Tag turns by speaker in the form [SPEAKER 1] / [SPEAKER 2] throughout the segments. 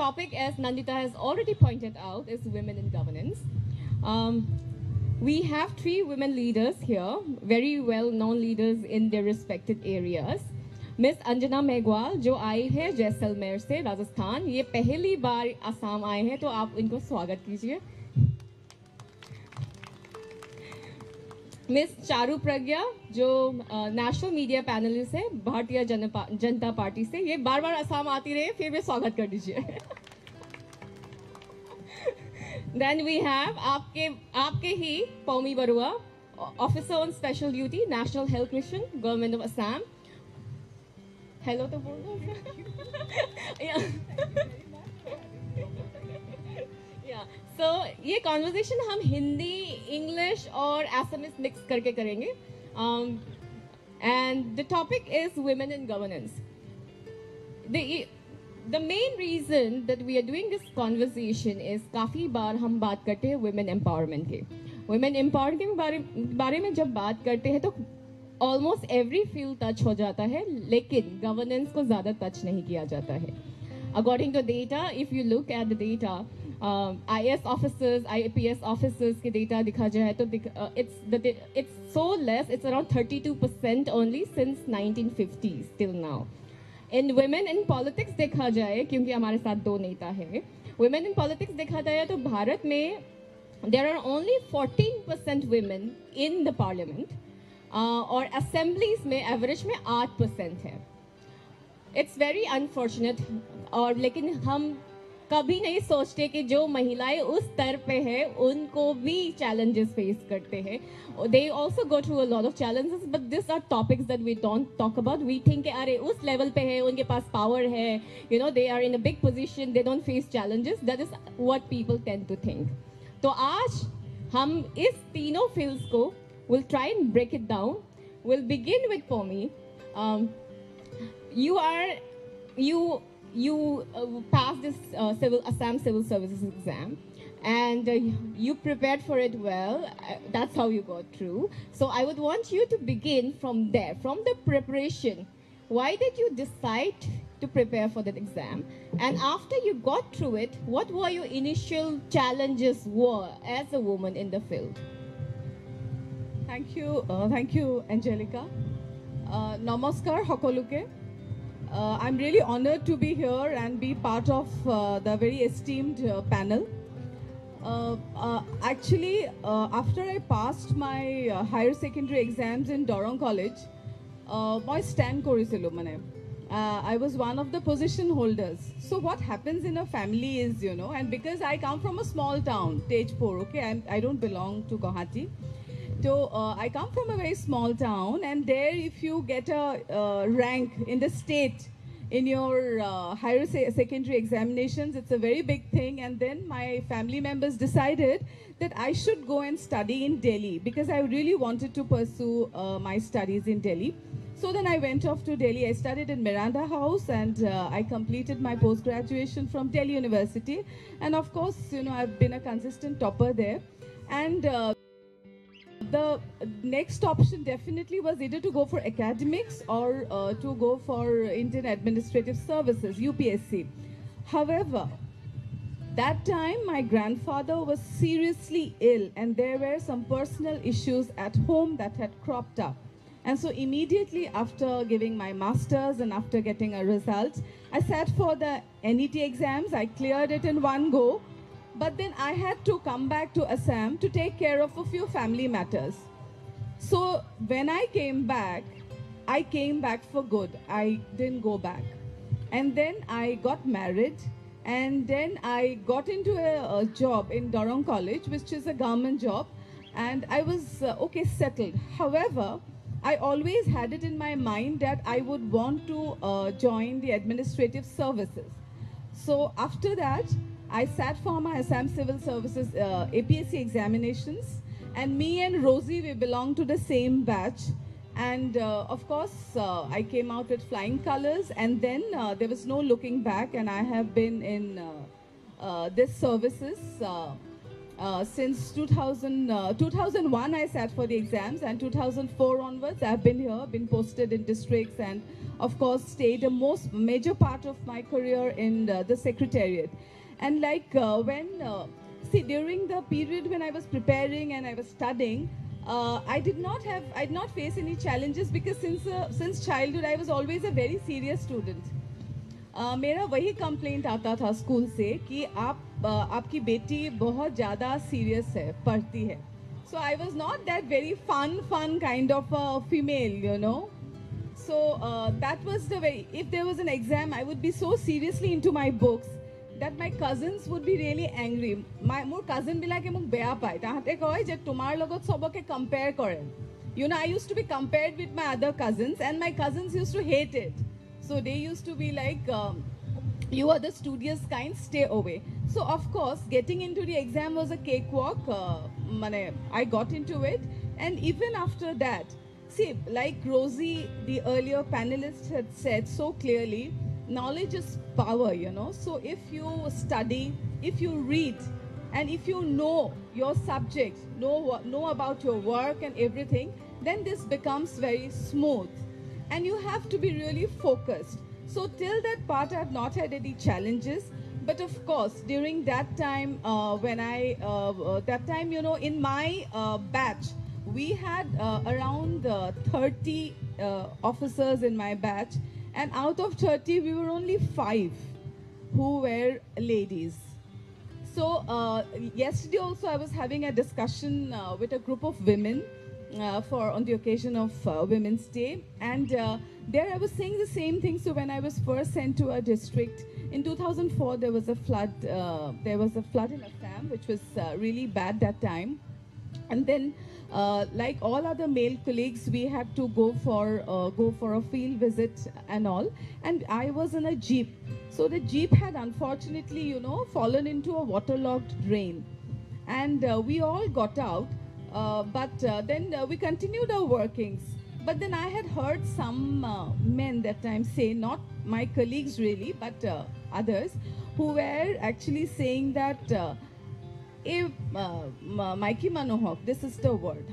[SPEAKER 1] topic, as Nandita has already pointed out, is women in governance. We have 3 women leaders here, very well-known leaders in their respected areas. Ms. Anjana Meghwal, जो आई है जैसलमेर से राजस्थान, ये पहली बार असम आए हैं, तो आप इनको स्वागत कीजिए. मिस चारू प्रज्ञा, जो नेशनल मीडिया पैनलिस्ट है भारतीय जनता पार्टी से, ये बार-बार असम आती रहे, फिर भी स्वागत कर दीजिए. Then we have आपके ही Pomi Baruah, Officer on Special Duty, National Health Mission, Government of Assam. Hello to बोल दो. Yeah. So ये conversation हम हिंदी, English और Assamese mix करके करेंगे. And the topic is women in governance. The main reason that we are doing this conversation is काफ़ी बार हम बात करते हैं women empowerment के. Women empowerment के बारे में जब बात करते हैं तो almost every field touch हो जाता है, लेकिन governance को ज़्यादा touch नहीं किया जाता है. According to data, if you look at the data, IS officers, IPS officers के data दिखा जाए तो it's so less, it's around 32% only since 1950s till now. In women in politics देखा जाए, क्योंकि हमारे साथ 2 नेता हैं, women in politics देखा जाए तो भारत में there are only 14% women in the parliament, और assemblies में average में 8% है. It's very unfortunate, और लेकिन हम कभी नहीं सोचते कि जो महिलाएं उस स्तर पे हैं उनको भी challenges face करते हैं. They also go through a lot of challenges, but these are topics that we don't talk about. We think कि अरे उस level पे है, उनके पास power है, you know, they are in a big position, they don't face challenges. That is what people tend to think. तो आज हम इस तीनों fields को we'll try and break it down. We'll begin with Pomi. You passed this Assam Civil Services exam, and you prepared for it well. That's how you got through. So I would want you to begin from there, from the preparation. Why did you decide to prepare for that exam? And after you got through it, what were your initial challenges were as a woman in the field?
[SPEAKER 2] Thank you, Angellica. Namaskar, Hokoluke. I'm really honored to be here and be part of the very esteemed panel. Actually, after I passed my higher secondary exams in Durham College, I stand korisilu mane. I was one of the position holders. So what happens in a family is, you know, and because I come from a small town, Tejpur, okay, I don't belong to Guwahati. So I come from a very small town, and there if you get a rank in the state in your higher secondary examinations, it's a very big thing. And then my family members decided that I should go and study in Delhi because I really wanted to pursue my studies in Delhi. So then I went off to Delhi. I studied in Miranda House, and I completed my post-graduation from Delhi University. And of course, you know, I've been a consistent topper there. And the next option definitely was either to go for academics or to go for Indian Administrative Services, UPSC. However, that time my grandfather was seriously ill, and there were some personal issues at home that had cropped up. And so immediately after giving my master's and after getting a result, I sat for the NET exams. I cleared it in one go. But then I had to come back to Assam to take care of a few family matters. So when I came back for good. I didn't go back. And then I got married, and then I got into a job in Durham College, which is a government job, and I was okay, settled. However, I always had it in my mind that I would want to join the administrative services. So after that, I sat for my Assam Civil Services APSC examinations, and me and Rosie, we belong to the same batch. And of course, I came out with flying colors, and then there was no looking back, and I have been in this services Since 2001, I sat for the exams, and 2004 onwards, I've been here, been posted in districts, and of course, stayed a most major part of my career in the secretariat. And like see, during the period when I was preparing and I was studying, I did not face any challenges because since childhood, I was always a very serious student. मेरा वही complaint आता था school से कि आपकी बेटी बहुत ज़्यादा सीरियस है, पढ़ती है. So I was not that very fun kind of a female, you know. So that was the way. If there was an exam, I would be so seriously into my books that my cousins would be really angry. More cousin বিলাকে মোক বেয়া পায়. তাহাঁতে কয় যে তোমাৰ লগত সবকে compare কৰে. You know, I used to be compared with my other cousins, and my cousins used to hate it. So they used to be like, you are the studious kind, stay away. So of course, getting into the exam was a cakewalk. I got into it. And even after that, see, like Rosie, the earlier panelist, had said so clearly, knowledge is power, you know. So if you study, if you read, and if you know your subject, know about your work and everything, then this becomes very smooth. And you have to be really focused. So till that part, I have not had any challenges. But of course, during that time, you know, in my batch, we had around 30 officers in my batch. And out of 30, we were only 5 who were ladies. So yesterday also, I was having a discussion with a group of women on the occasion of Women's Day, and there I was saying the same thing. So when I was first sent to a district in 2004, there was a flood. There was a flood in Assam, which was really bad that time. And then, like all other male colleagues, we had to go for a field visit and all. And I was in a jeep. So the jeep had unfortunately, you know, fallen into a waterlogged drain, and we all got out. But then we continued our workings. But then I had heard some men that time say, not my colleagues really, but others, who were actually saying that if Maiki Manohok, this is the word,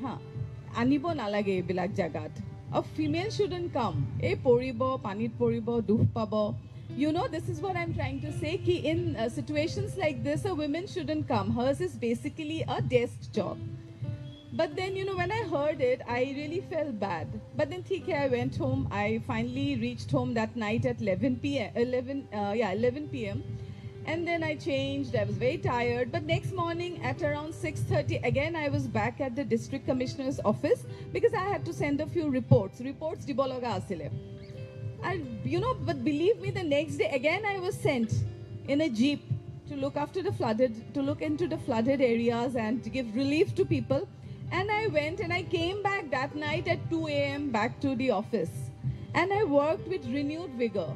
[SPEAKER 2] anibo nalage bilak jagat. A female shouldn't come. E poribo, panit poribo, duh pabo. You know, this is what I'm trying to say, ki in situations like this, a woman shouldn't come. Hers is basically a desk job. But then, you know, when I heard it, I really felt bad. But then, I went home. I finally reached home that night at 11 p.m. And then I changed. I was very tired. But next morning at around 6:30, again, I was back at the district commissioner's office because I had to send a few reports. Reports dibologa asile. And, you know, but believe me, the next day, again, I was sent in a jeep to look into the flooded areas and to give relief to people. And I went and I came back that night at 2 a.m. back to the office. And I worked with renewed vigor.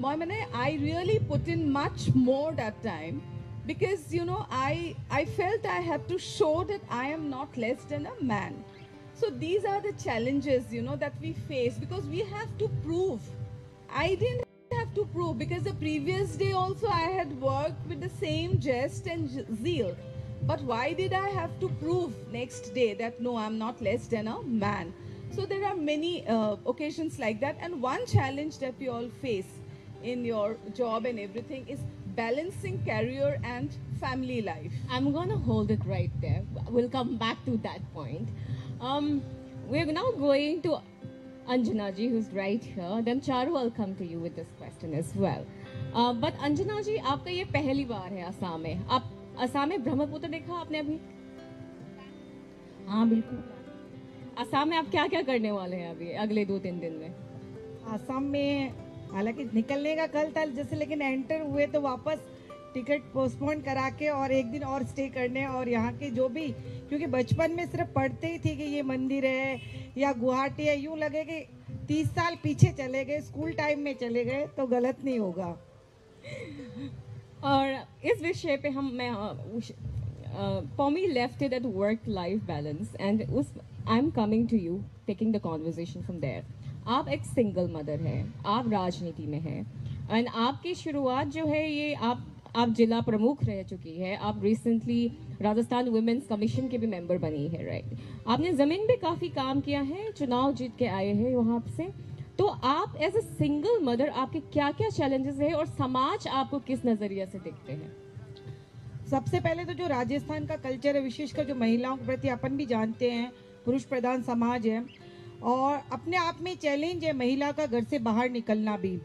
[SPEAKER 2] I really put in much more that time because, you know, I felt I had to show that I am not less than a man. So these are the challenges, you know, that we face because we have to prove. I didn't have to prove because the previous day also I had worked with the same zest and zeal. But why did I have to prove next day that no, I'm not less than a man? So there are many occasions like that. And one challenge that we all face in your job and everything is balancing career and family life.
[SPEAKER 1] I'm going to hold it right there. We'll come back to that point. We're now going to Anjana ji, who's right here. Then Charu, I'll come to you with this question as well. But Anjana ji, आपका ये पहली बार है असम में. आप असम में ब्रह्मपुत्र देखा आपने अभी? हाँ बिल्कुल. असम में आप क्या क्या करने वाले हैं अभी अगले 2-3 दिन में?
[SPEAKER 3] असम में हालांकि निकलने का कल था जैसे, लेकिन एंटर हुए तो वापस टिकट पोस्टपोन करा के और एक दिन और स्टे करने और यहाँ के जो भी, क्योंकि बचपन में सिर्फ पढ़ते ही थे कि ये मंदिर है या गुवाहाटी है, यूँ लगे कि 30 साल पीछे चले गए, स्कूल टाइम में चले गए तो गलत नहीं होगा.
[SPEAKER 1] और इस विषय पे Pomi left it at work-life balance, and I'm coming to you, taking the conversation from there. आप एक सिंगल मदर हैं, आप राजनीति में हैं, and आपकी शुरुआत जो है ये आप आप जिला प्रमुख रह चुकी है, आप रिसेंटली राजस्थान वुमेन्स कमीशन के भी मेंबर बनी है, राइट? आपने ज़मीन पे काफ़ी काम किया है, चुनाव जीत के आए हैं वहाँ से, तो आप एज ए सिंगल मदर आपके क्या क्या चैलेंजेस है और समाज आपको किस नज़रिए से देखते हैं?
[SPEAKER 3] सबसे पहले तो जो राजस्थान का कल्चर है, विशेषकर जो महिलाओं के प्रति अपन भी जानते हैं, पुरुष प्रधान समाज है और अपने आप में चैलेंज है महिला का घर से बाहर निकलना भी।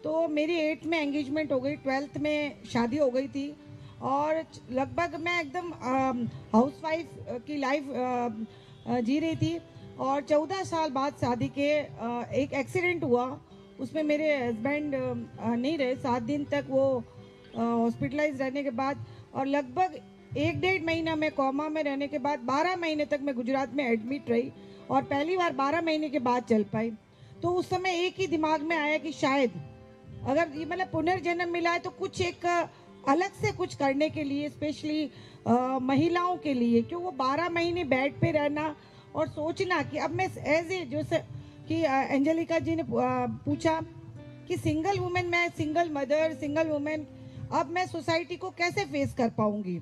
[SPEAKER 3] तो मेरी 8th में एंगेजमेंट हो गई, 12th में शादी हो गई थी और लगभग मैं एकदम हाउसवाइफ की लाइफ जी रही थी और 14 साल बाद शादी के एक एक्सीडेंट हुआ, उसमें मेरे हस्बैंड नहीं रहे 7 दिन तक, वो हॉस्पिटलाइज रहने के बाद और लगभग 1-1.5 महीना मैं कोमा में रहने के बाद 12 महीने तक मैं गुजरात में एडमिट रही और पहली बार 12 महीने के बाद चल पाई। तो उस समय एक ही दिमाग में आया कि शायद अगर ये मतलब पुनर्जन्म मिला है तो कुछ एक अलग से कुछ करने के लिए, स्पेशली महिलाओं के लिए, क्यों वो 12 महीने बेड पे रहना और सोचना कि अब मैं एज ए जैसे कि एंजेलिका जी ने पूछा कि सिंगल वुमेन, मैं सिंगल मदर, सिंगल वुमेन, अब मैं सोसाइटी को कैसे फेस कर पाऊंगी।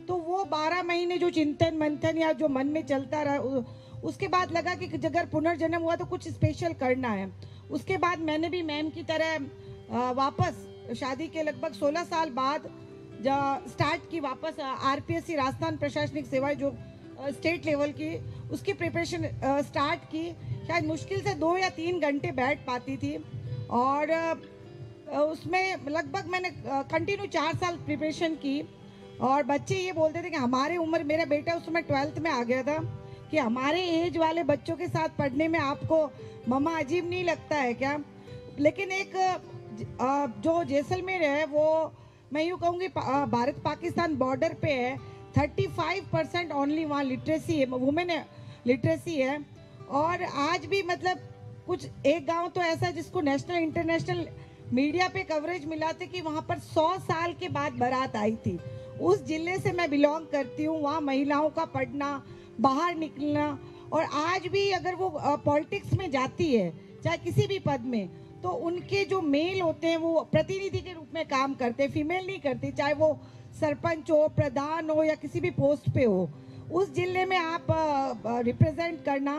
[SPEAKER 3] तो वो 12 महीने जो चिंतन मंथन या जो मन में चलता रहा, उसके बाद लगा कि अगर पुनर्जन्म हुआ तो कुछ स्पेशल करना है। उसके बाद मैंने भी मैम की तरह वापस शादी के लगभग 16 साल बाद स्टार्ट की वापस आरपीएससी राजस्थान प्रशासनिक सेवा जो स्टेट लेवल की, उसकी प्रिपरेशन स्टार्ट की। शायद मुश्किल से 2 या 3 घंटे बैठ पाती थी और उसमें लगभग मैंने कंटिन्यू 4 साल प्रिपरेशन की और बच्चे ये बोलते थे कि हमारे उम्र, मेरा बेटा उस समय 12th में आ गया था, कि हमारे एज वाले बच्चों के साथ पढ़ने में आपको मम्मा अजीब नहीं लगता है क्या? लेकिन एक जो जैसलमेर है वो मैं यूँ कहूँगी भारत पाकिस्तान बॉर्डर पे है, 35% ओनली वहाँ लिटरेसी है, वुमेन लिटरेसी है। और आज भी मतलब कुछ एक गांव तो ऐसा जिसको नेशनल इंटरनेशनल मीडिया पे कवरेज मिला था कि वहाँ पर 100 साल के बाद बारात आई थी। उस जिले से मैं बिलोंग करती हूँ, वहाँ महिलाओं का पढ़ना, बाहर निकलना, और आज भी अगर वो पॉलिटिक्स में जाती है चाहे किसी भी पद में, तो उनके जो मेल होते हैं वो प्रतिनिधि के रूप में काम करते हैं, फीमेल नहीं करती, चाहे वो सरपंच हो, प्रधान हो या किसी भी पोस्ट पे हो। उस जिले में आप रिप्रेजेंट करना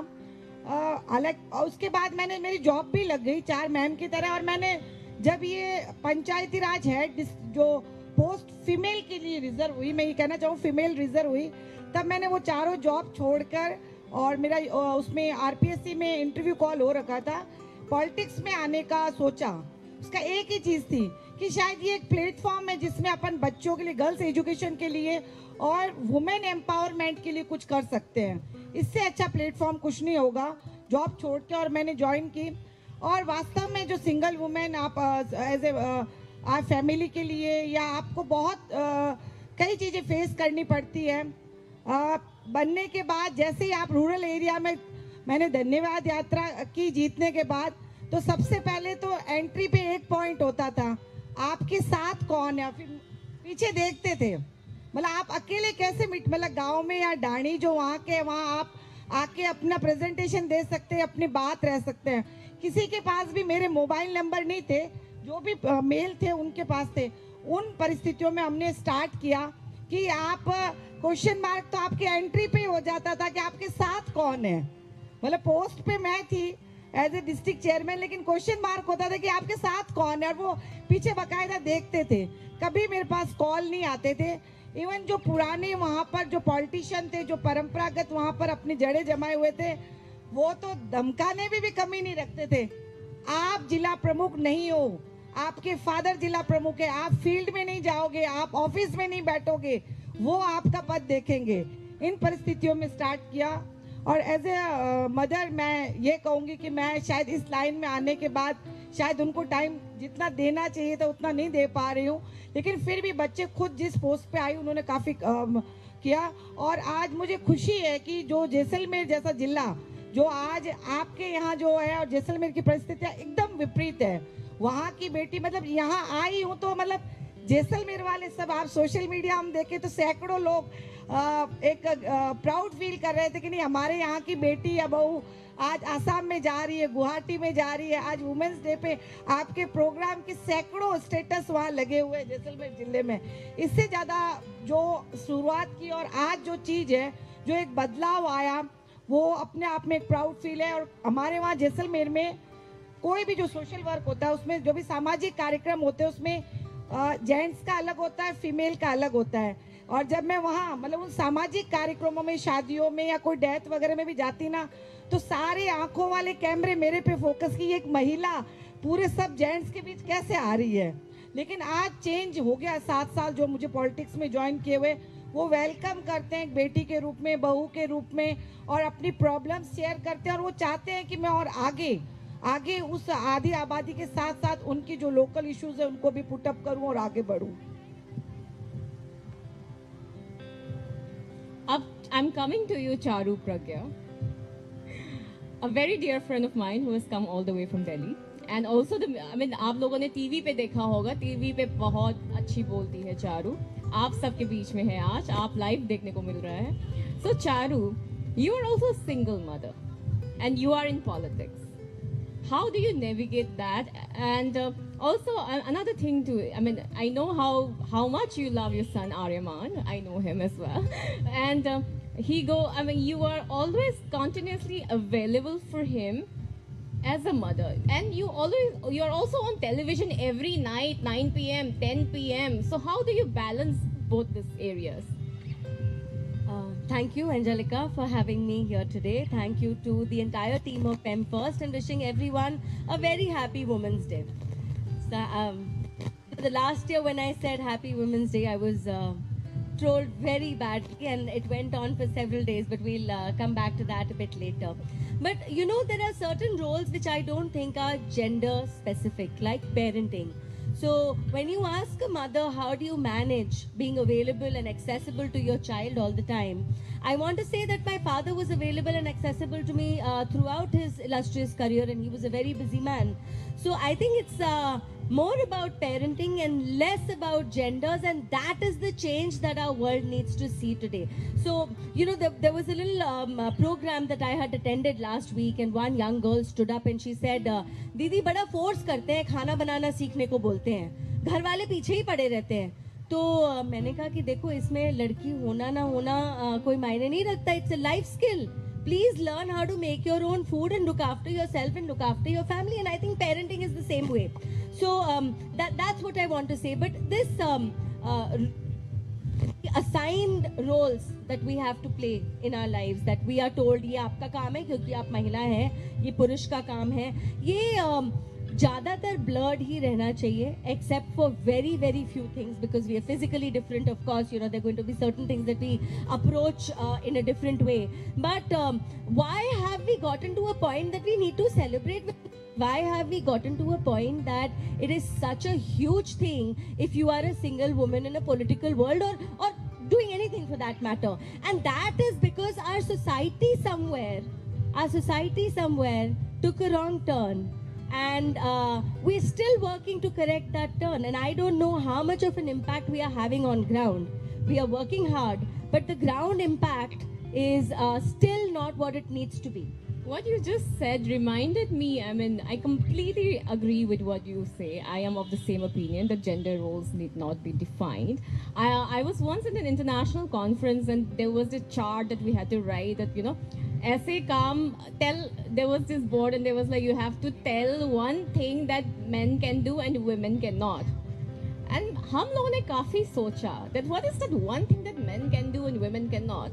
[SPEAKER 3] अलग। उसके बाद मैंने, मेरी जॉब भी लग गई 4 मैम की तरह, और मैंने जब ये पंचायती राज हेड जो पोस्ट फीमेल के लिए रिजर्व हुई, मैं ये कहना चाहूँ फीमेल रिजर्व हुई, तब मैंने वो चारों जॉब छोड़कर, और मेरा उसमें आरपीएससी में इंटरव्यू कॉल हो रखा था, पॉलिटिक्स में आने का सोचा। उसका एक ही चीज़ थी कि शायद ये एक प्लेटफॉर्म है जिसमें अपन बच्चों के लिए, गर्ल्स एजुकेशन के लिए और वुमेन एम्पावरमेंट के लिए कुछ कर सकते हैं। इससे अच्छा प्लेटफॉर्म कुछ नहीं होगा। जॉब छोड़ के और मैंने ज्वाइन की, और वास्तव में जो सिंगल वुमेन आप एज ए आप फैमिली के लिए या आपको बहुत कई चीज़ें फेस करनी पड़ती है। बनने के बाद जैसे ही आप रूरल एरिया में, मैंने धन्यवाद यात्रा की जीतने के बाद, तो सबसे पहले तो एंट्री पे एक पॉइंट होता था, आपके साथ कौन है। फिर पीछे देखते थे, मतलब आप अकेले कैसे मतलब गांव में या डाणी जो वहाँ के, वहाँ आप आके अपना प्रेजेंटेशन दे सकते हैं, अपनी बात रह सकते हैं। किसी के पास भी मेरे मोबाइल नंबर नहीं थे, जो भी मेल थे उनके पास थे। उन परिस्थितियों में हमने स्टार्ट किया कि आप क्वेश्चन मार्क तो आपके एंट्री पे हो जाता था कि आपके साथ कौन है। मतलब पोस्ट पे मैं थी एज ए डिस्ट्रिक्ट चेयरमैन, लेकिन क्वेश्चन मार्क होता था कि आपके साथ कौन है, और वो पीछे बाकायदा देखते थे। कभी मेरे पास कॉल नहीं आते थे। इवन जो पुराने वहाँ पर जो पॉलिटिशियन थे, जो परंपरागत वहाँ पर अपनी जड़ें जमाए हुए थे, वो तो धमकाने में भी कमी नहीं रखते थे। आप जिला प्रमुख नहीं हो, आपके फादर जिला प्रमुख है, आप फील्ड में नहीं जाओगे, आप ऑफिस में नहीं बैठोगे, वो आपका पद देखेंगे। इन परिस्थितियों में स्टार्ट किया, और एज ए मदर मैं ये कहूँगी कि मैं शायद इस लाइन में आने के बाद शायद उनको टाइम जितना देना चाहिए था उतना नहीं दे पा रही हूँ, लेकिन फिर भी बच्चे खुद जिस पोस्ट पे आई उन्होंने काफ़ी किया। और आज मुझे खुशी है कि जो जैसलमेर जैसा जिला जो आज आपके यहाँ जो है, और जैसलमेर की परिस्थितियाँ एकदम विपरीत है। वहाँ की बेटी मतलब यहाँ आई हूँ तो मतलब जैसलमेर वाले सब, आप सोशल मीडिया हम देखे तो सैकड़ों लोग एक प्राउड फील कर रहे थे कि नहीं, हमारे यहाँ की बेटी या बहू आज आसाम में जा रही है, गुवाहाटी में जा रही है। आज वुमेन्स डे पे आपके प्रोग्राम के सैकड़ों स्टेटस वहाँ लगे हुए हैं जैसलमेर जिले में। इससे ज़्यादा जो शुरुआत की और आज जो चीज़ है, जो एक बदलाव आया, वो अपने आप में एक प्राउड फील है। और हमारे वहाँ जैसलमेर में कोई भी जो सोशल वर्क होता है, उसमें जो भी सामाजिक कार्यक्रम होते हैं, उसमें जेंट्स का अलग होता है, फीमेल का अलग होता है। और जब मैं वहाँ मतलब उन सामाजिक कार्यक्रमों में, शादियों में या कोई डेथ वगैरह में भी जाती ना, तो सारे आंखों वाले कैमरे मेरे पे फोकस की, एक महिला पूरे सब जेंट्स के बीच कैसे आ रही है। लेकिन आज चेंज हो गया। 7 साल जो मुझे पॉलिटिक्स में ज्वाइन किए हुए, वो वेलकम करते हैं एक बेटी के रूप में, बहू के रूप में, और अपनी प्रॉब्लम्स शेयर करते हैं। और वो चाहते हैं कि मैं और आगे उस आधी आबादी के साथ साथ उनकी जो लोकल इश्यूज है उनको भी पुटअप करूं और आगे बढ़ूं।
[SPEAKER 1] Up, I'm coming to you, Charu, Pragya, a very dear friend of mine who has come all the way from Delhi, and also आप लोगों ने टीवी पे देखा होगा, टीवी पे बहुत अच्छी बोलती है चारू। आप सबके बीच में है आज, आप लाइव देखने को मिल रहा है। So Charu, you are also a single mother, and you are in politics. How do you navigate that? And also another thing too, I know how much you love your son Aribam. I know him as well. And you are always continuously available for him as a mother. And you're also on television every night, 9 p.m., 10 p.m. So how do you balance both these areas?
[SPEAKER 4] Thank you, Angellica, for having me here today. Thank you to the entire team of PEM First, and wishing everyone a very happy Women's Day. So, the last year when I said Happy Women's Day, I was trolled very badly, and it went on for several days, but we'll come back to that a bit later. But you know, there are certain roles which I don't think are gender specific, like parenting. So when you ask a mother, how do you manage being available and accessible to your child all the time? I want to say that my father was available and accessible to me throughout his illustrious career, and he was a very busy man. So I think it's more about parenting and less about genders, and that is the change that our world needs to see today. So, you know, there was a little program that I had attended last week, and one young girl stood up and she said, दीदी बड़ा force करते हैं, खाना बनाना सीखने को बोलते हैं, घर वाले पीछे ही पड़े रहते हैं। तो मैंने कहा कि देखो, इसमें लड़की होना ना होना कोई मायने नहीं रखता, it's a life skill. Please learn how to make your own food and look after yourself and look after your family. And I think parenting is the same way. So that's what I want to say. But this assigned roles that we have to play in our lives, that we are told ये आपका काम है क्योंकि आप महिला हैं, ये पुरुष का काम है, ये ज़्यादातर blurred ही रहना चाहिए, except for very few things, because we are physically different. Of course, you know, there are going to be certain things that we approach in a different way. But why have we gotten to a point that we need to celebrate? Why have we gotten to a point that it is such a huge thing if you are a single woman in a political world, or doing anything for that matter? And that is because our society somewhere took a wrong turn. And we're still working to correct that turn. And I don't know how much of an impact we are having on ground. We are working hard, but the ground impact is still not what it needs to be.
[SPEAKER 1] What you just said reminded me, I completely agree with what you say. I am of the same opinion that gender roles need not be defined. I was once in an international conference, and there was a chart that we had to write that, you know, ऐसे काम there was this board, and there was like, you have to tell one thing that men can do and women cannot. And हम लोगों ने काफी सोचा that what is that one thing that men can do and women cannot.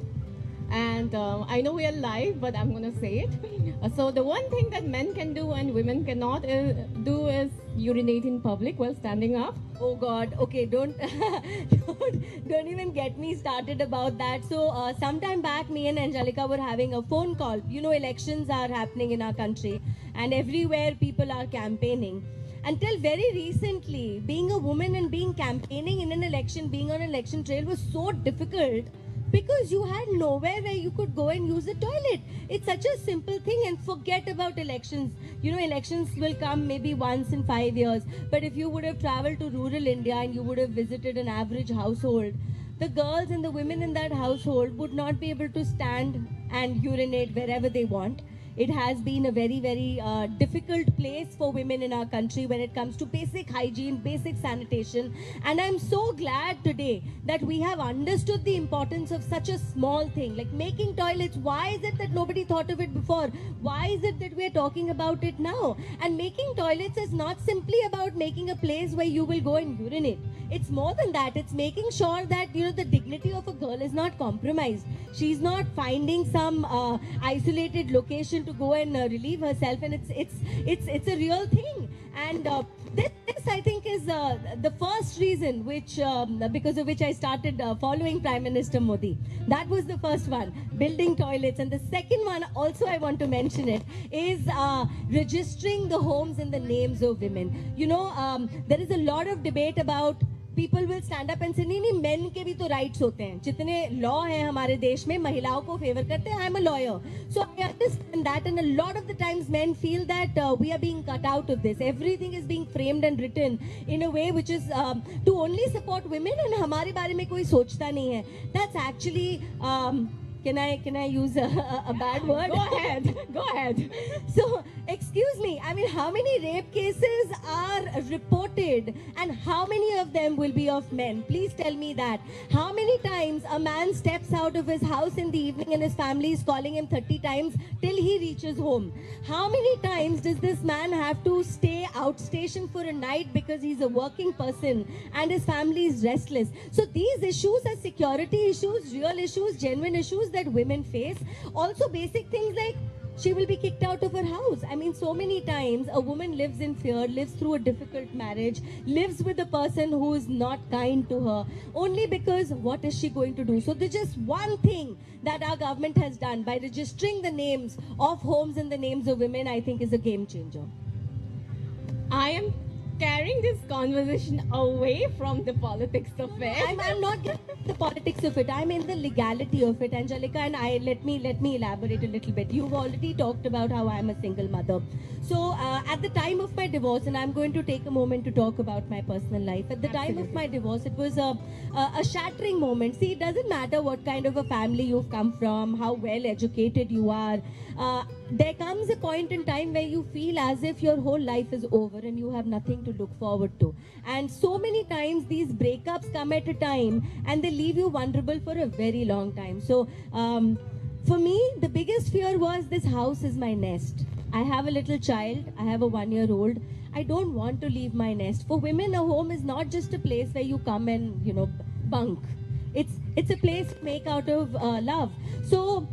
[SPEAKER 1] And I know we are live, but I'm going to say it. So the one thing that men can do and women cannot do is urinate in public while standing up.
[SPEAKER 4] Oh God, okay, don't even get me started about that. So sometime back, me and Angellica were having a phone call. You know, elections are happening in our country, and everywhere people are campaigning. Until very recently, being a woman and being campaigning in an election, being on an election trail was so difficult, because you had nowhere where you could go and use the toilet. It's such a simple thing, and forget about elections. You know, elections will come maybe once in 5 years, but if you would have traveled to rural India and you would have visited an average household, the girls and the women in that household would not be able to stand and urinate wherever they want. It has been a very, very difficult place for women in our country when it comes to basic hygiene, basic sanitation. And I'm so glad today that we have understood the importance of such a small thing, like making toilets. Why is it that nobody thought of it before? Why is it that we're talking about it now? And making toilets is not simply about making a place where you will go and urinate. It's more than that. It's making sure that, you know, the dignity of a girl is not compromised. She's not finding some isolated location to go and relieve herself, and it's a real thing. And this I think is the first reason which because of which I started following Prime Minister Modi. That was the first one, building toilets. And the second one, also I want to mention it, is registering the homes in the names of women. You know, there is a lot of debate about, people will stand up and say, नहीं नहीं, men के भी तो rights होते हैं. जितने law हैं हमारे देश में महिलाओं को favor करते हैं. I'm a lawyer, so I understand that, and a lot of the times men feel that we are being cut out of this. Everything is being framed and written in a way which is to only support women, and हमारे बारे में कोई सोचता नहीं है. That's actually can I use a bad word?
[SPEAKER 1] Go ahead.
[SPEAKER 4] So, excuse me, I mean, how many rape cases are reported and how many of them will be of men? Please tell me that. How many times a man steps out of his house in the evening and his family is calling him 30 times till he reaches home? How many times does this man have to stay outstation for a night because he's a working person and his family is restless? So these issues are security issues, real issues, genuine issues that women face. Also basic things like she will be kicked out of her house. I mean, so many times a woman lives in fear, lives through a difficult marriage, lives with a person who is not kind to her, only because what is she going to do? So there's just one thing that our government has done by registering the names of homes in the names of women, I think is a game changer.
[SPEAKER 1] I am carrying this conversation away from the politics of it.
[SPEAKER 4] I'm not getting the politics of it. I'm in the legality of it, Angellica, and let me elaborate a little bit. You've already talked about how I'm a single mother. So at the time of my divorce, and I'm going to take a moment to talk about my personal life. At the time of my divorce, it was a shattering moment. See, it doesn't matter what kind of a family you've come from, how well educated you are. There comes a point in time where you feel as if your whole life is over and you have nothing to look forward to. And so many times these breakups come at a time and they leave you vulnerable for a very long time. So for me, the biggest fear was, this house is my nest. I have a little child. I have a 1-year-old. I don't want to leave my nest. For women, a home is not just a place where you come and, you know, bunk. It's a place to make out of love. So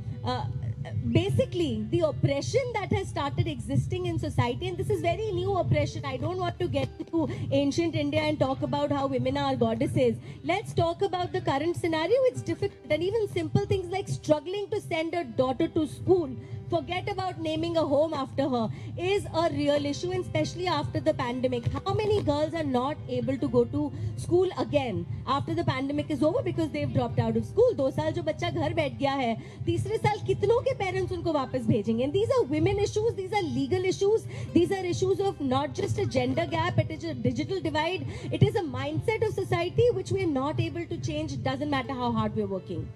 [SPEAKER 4] basically, the oppression that has started existing in society, and this is very new oppression. I don't want to get into ancient India and talk about how women are goddesses. Let's talk about the current scenario. It's difficult, and even simple things like struggling to send a daughter to school, forget about naming a home after her, is a real issue, and especially after the pandemic. How many girls are not able to go to school again after the pandemic is over because they've dropped out of school? 2 साल जो बच्चा घर बैठ गया है, तीसरे साल कितनों के parents उनको वापस भेजेंगे? And these are women issues, these are legal issues, these are issues of not just a gender gap, it is a digital divide, it is a mindset of society which we are not able to change. It doesn't matter how hard we're working.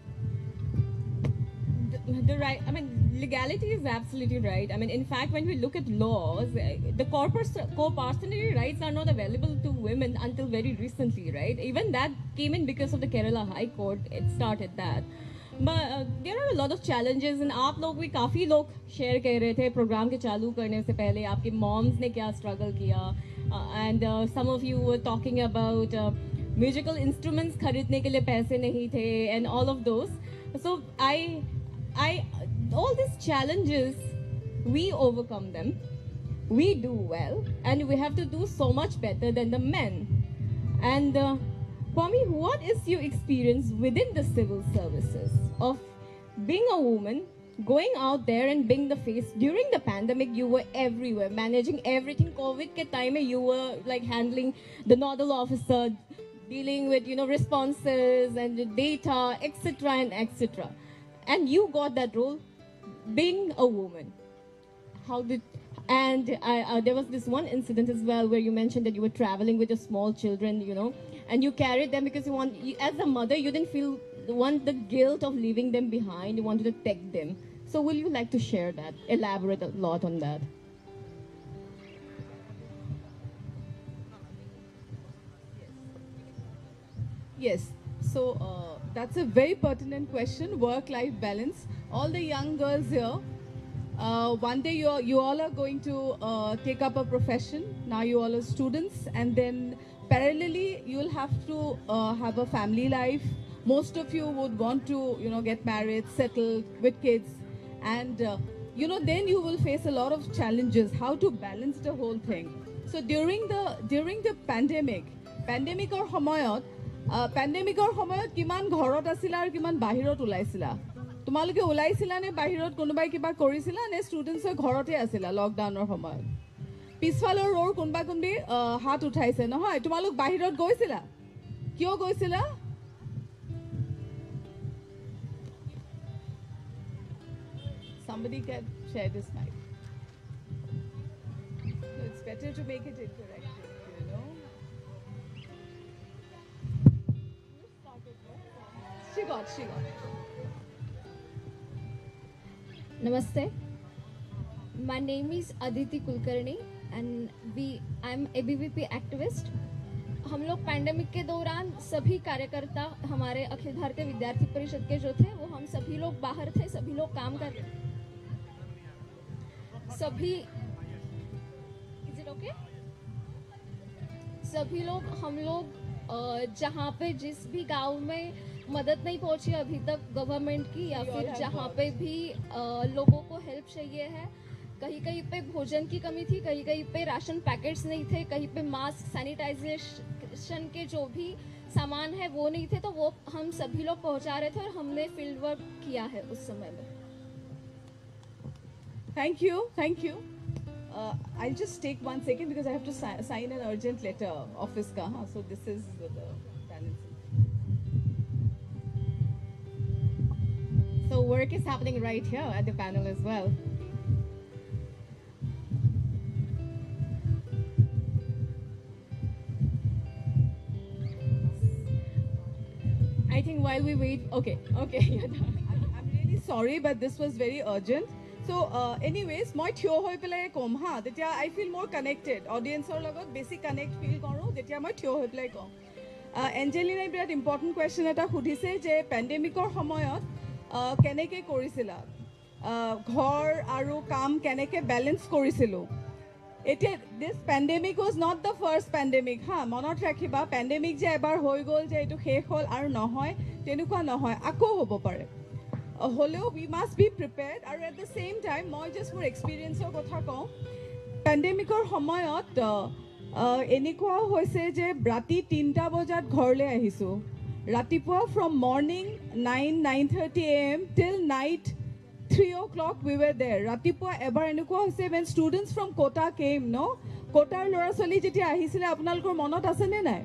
[SPEAKER 1] Legality is absolutely right. I mean, in fact, when we look at laws, the co-parental rights are not available to women until very recently, right? Even that came in because of the Kerala High Court. It started that. But there are a lot of challenges, and आप लोग भी काफ़ी लोग share कर रहे थे programme के चालू करने से पहले आपके moms ने क्या struggle किया, and some of you were talking about musical instruments खरीदने के लिए पैसे नहीं थे, and all of those. So all these challenges, we overcome them, we do well, and we have to do so much better than the men. And Pomi, what is your experience within the civil services of being a woman, going out there and being the face? During the pandemic, you were everywhere, managing everything. COVID ke time mein, you were like handling the nodal officer, dealing with, responses and the data, etc. and etc. And you got that role being a woman. And there was this one incident as well where you mentioned that you were traveling with your small children, and you carried them because as a mother, you didn't want the guilt of leaving them behind. You wanted to take them. So will you like to share that? Elaborate a lot on that.
[SPEAKER 2] Yes. So that's a very pertinent question. Work-life balance. All the young girls here. One day you all are going to take up a profession. Now you all are students, and then parallelly you'll have to have a family life. Most of you would want to get married, settled with kids, and then you will face a lot of challenges. How to balance the whole thing? So during the pandemicৰ সময়ত কিমান ঘৰত আছিলা আৰু কিমান বাহিৰত ওলাইছিলা? তোমালোকে ওলাইছিলা নে বাহিৰত কোনোবাই কিবা কৰিছিলা নে ষ্টুডেন্টছৰ ঘৰতে আছিলা লকডাউনৰ সময়ত? পিছফালৰ ৰোৰ কোনবা কোনবি হাত উঠাইছে নহয়? তোমালোক বাহিৰত গৈছিলা? কিয় গৈছিলা? Somebody can share this mic. So it's better to make it interactive, She got.
[SPEAKER 5] Namaste. My name is Aditi Kulkarni and I'm ABVP activist. हम लोग पैंडेमिक के दौरान सभी कार्यकर्ता हमारे अखिल भारतीय विद्यार्थी परिषद के जो थे वो हम सभी लोग बाहर थे, सभी लोग काम कर रहे थे, सभी लोग हम लोग जहाँ पे जिस भी गांव में मदद नहीं पहुंची अभी तक गवर्नमेंट की या फिर जहाँ पे भी लोगों को हेल्प चाहिए है, कहीं कहीं पे भोजन की कमी थी, कहीं कहीं पे राशन पैकेट्स नहीं थे, कहीं पे मास्क सैनिटाइजेशन के जो भी सामान है वो नहीं थे, तो वो हम सभी लोग पहुंचा रहे थे और हमने फील्ड वर्क किया है उस समय में.
[SPEAKER 2] Thank you. I'll just take 1 second because I have to sign an urgent letter office ka. So this is the balance.
[SPEAKER 1] So work is happening right here at the panel as well. I think while we wait, okay.
[SPEAKER 2] I'm really sorry, but this was very urgent. So anyways, moi thio hoi pelai kom ha, tetia I feel more connected. Audience or logot basic connect feel karo, tetia moi thio hoi pelai kom. Angellica birat important question eta khudise je pandemic or samoyot keneke korisila, ghor aru kam keneke balance korisilu. This pandemic was not the first pandemic ha, monot rakhiba pandemic je ebar hoi gol je etu shekh hol aru nohoy tenukwa nohoy ako hobo pare. Hello, we must be prepared. And at the same time, moi just for experience of kotha kau, pandemic or samoyot enekwa hoise je rati 3টা বজাত ঘৰলে আহিছো. Ratipua from morning 9:30 a.m. till night 3 o'clock we were there. Ratipua ebar enekwa hoise when students from Kota came, no? Kotar lora choli jetia ahisile apnalokor monot ase ne nai?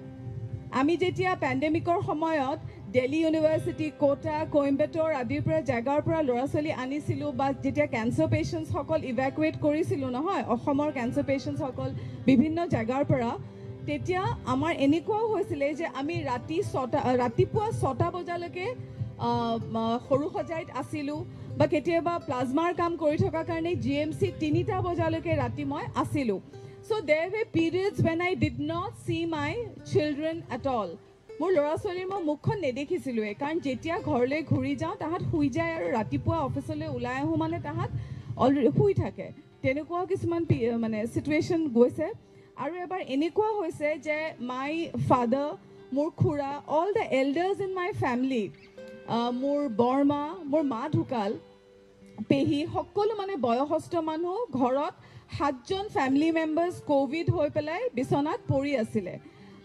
[SPEAKER 2] Ami jetia pandemic or samoyot Delhi University, Kota, Coimbatore, Adipura, Jagarpura, Lorasoli, Anisilu, but jetia cancer patients hokol evacuate korisilu nohoy, Ohomor cancer patients hokol bibhinno Jagarpura, tetia amar enekwa hoisile je ami ratipua 6টা বজালৈকে সৰু সজাইত আছিলো বা কেতিয়াবা প্লাজমাৰ কাম কৰি থকা কাৰণে GMC 3টা বজালৈকে ৰাতি মই আছিলো. So there were periods when I did not see my children at all. মোৰ ল'ৰা ছোৱালীৰ মই মুখখন নেদেখিছিলোৱে কাৰণ যেতিয়া ঘৰলৈ ঘূৰি যাওঁ তাহাঁত শুই যায় আৰু ৰাতিপুৱা অফিচলৈ ওলাই আহোঁ মানে তাহাঁত অলৰেডি শুই থাকে, তেনেকুৱা কিছুমান মানে চিটুৱেশ্যন গৈছে. আৰু এবাৰ এনেকুৱা হৈছে যে মাই ফাদাৰ, মোৰ খুৰা, all the elders in my family, মোৰ বৰমা, মোৰ মা ঢুকাল, পেহী, সকলো মানে বয়সস্থ মানুহ ঘৰত 7জন ফেমিলি মেম্বাৰ্ছ কোভিড হৈ পেলাই বিচনাত পৰি আছিলে.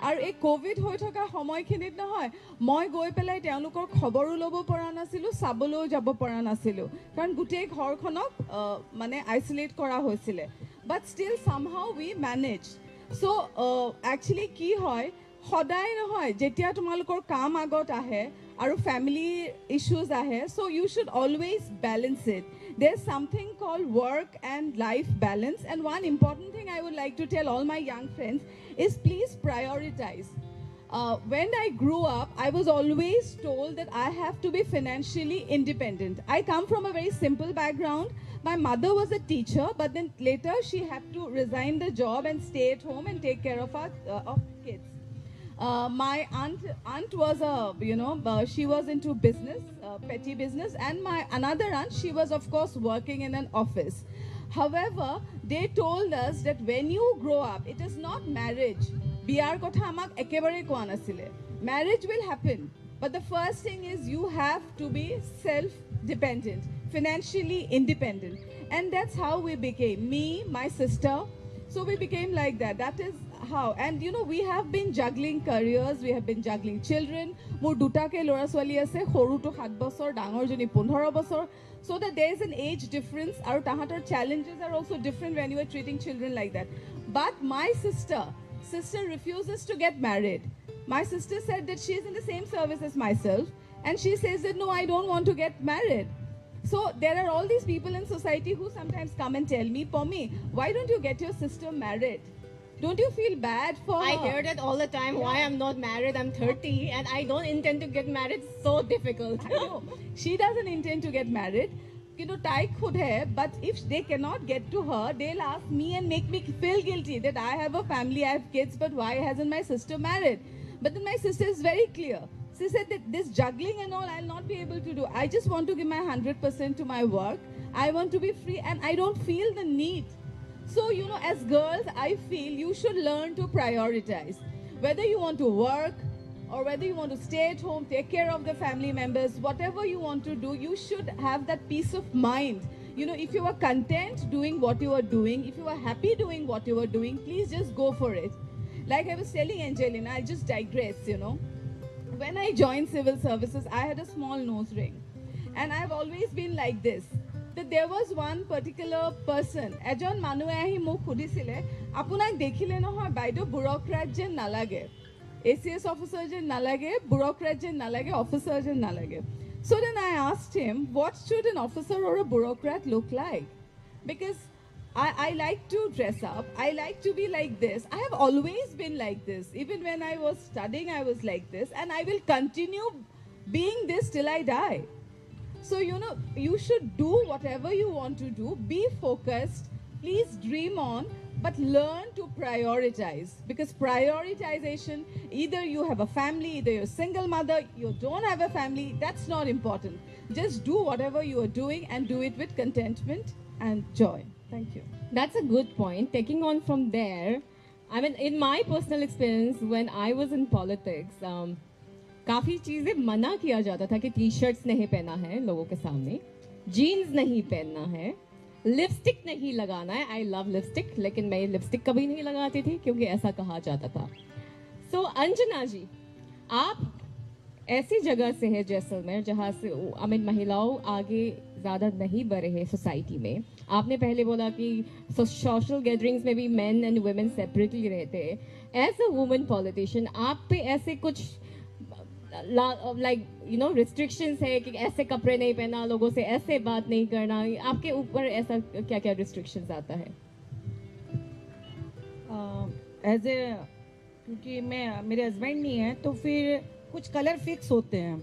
[SPEAKER 2] আৰু এই কোভিড হৈ থকা সময়খিনিত নহয় মই গৈ পেলাই তেওঁলোকৰ খবৰো ল'ব পৰা নাছিলোঁ, চাবলৈও যাব পৰা নাছিলোঁ কাৰণ গোটেই ঘৰখনক মানে আইচলেট কৰা হৈছিলে. But still somehow we manage. চ' একচুৱেলি কি হয় সদায় নহয় যেতিয়া তোমালোকৰ কাম আগত আহে আৰু family issues ahe, so you should always balance it. There's something called work and life balance, and one important thing I would like to tell all my young friends is please prioritize. When I grew up, I was always told that I have to be financially independent. I come from a very simple background. My mother was a teacher, but then later she had to resign the job and stay at home and take care of our kids. My aunt was she was into business, petty business, and my another aunt, she was of course working in an office. However, they told us that when you grow up, it is not marriage. Biyar kotha amak ekebare koa nasile. Marriage will happen, but the first thing is you have to be self-dependent, financially independent, and that's how we became, me, my sister. So we became like that. That is how. And you know, we have been juggling careers, we have been juggling children. Mor duta ke lora swali ase, horu to 7 bosor, dangor joni 15 bosor. So that there is an age difference. Aru tahator challenges are also different when you are treating children like that. But my sister refuses to get married. My sister said that she is in the same service as myself, and she says that no, I don't want to get married. So there are all these people in society who sometimes come and tell me, Pomi, why don't you get your sister married? Don't you feel bad for her?
[SPEAKER 1] I hear that all the time. Why I'm not married? I'm 30 and I don't intend to get married. So difficult.
[SPEAKER 2] I know. She doesn't intend to get married. You know, tai khud hai, but if they cannot get to her, they'll ask me and make me feel guilty that I have a family, I have kids, but why hasn't my sister married? But then my sister is very clear. She said that this juggling and all, I'll not be able to do. I just want to give my 100% to my work. I want to be free and I don't feel the need. So, you know, as girls, I feel you should learn to prioritize. Whether you want to work or whether you want to stay at home, take care of the family members, whatever you want to do, you should have that peace of mind. You know, if you are content doing what you are doing, if you are happy doing what you are doing, please just go for it. Like I was telling Angellica, I just digress, you know. When I joined civil services, I had a small nose ring. And I've always been like this. That there was one particular person, ejon manue ahi mok khudisile, apunak dekhile nohoy baido bureaucrat jen nalage. ACS officer jen nalage, bureaucrat jen nalage, officer jen nalage. So then I asked him, what should an officer or a bureaucrat look like? Because I like to dress up. I like to be like this. I have always been like this. Even when I was studying, I was like this. And I will continue being this till I die. So, you know, you should do whatever you want to do. Be focused. Please dream on. But learn to prioritize. Because prioritization, either you have a family, either you're a single mother, you don't have a family, that's not important. Just do whatever you are doing and do it with contentment and joy. Thank you.
[SPEAKER 1] That's a good point. Taking on from there, I mean, in my personal experience, when I was in politics, काफी चीजें मना किया जाता था कि T-shirts नहीं पहना है लोगों के सामने, जीन्स नहीं पहनना है, लिपस्टिक नहीं लगाना है. आई लव लिपस्टिक, लेकिन मैं लिपस्टिक कभी नहीं लगाती थी क्योंकि ऐसा कहा जाता था. सो अंजना जी, आप ऐसी जगह से है जैसलमेर जहाँ से महिलाओं आगे ज़्यादा नहीं बढ़े हैं सोसाइटी में. आपने पहले बोला कि सोशल गैदरिंग्स में भी मेन एंड वुमेन सेपरेटली रहते हैं. एज अ वुमेन पॉलिटिशियन, आप पे ऐसे कुछ लाइक यू नो रिस्ट्रिक्शंस है कि ऐसे कपड़े नहीं पहना, लोगों से ऐसे बात नहीं करना, आपके ऊपर ऐसा क्या क्या रिस्ट्रिक्शंस आता है?
[SPEAKER 3] एज ए क्योंकि मेरे हस्बैंड नहीं है तो फिर कुछ कलर फिक्स होते हैं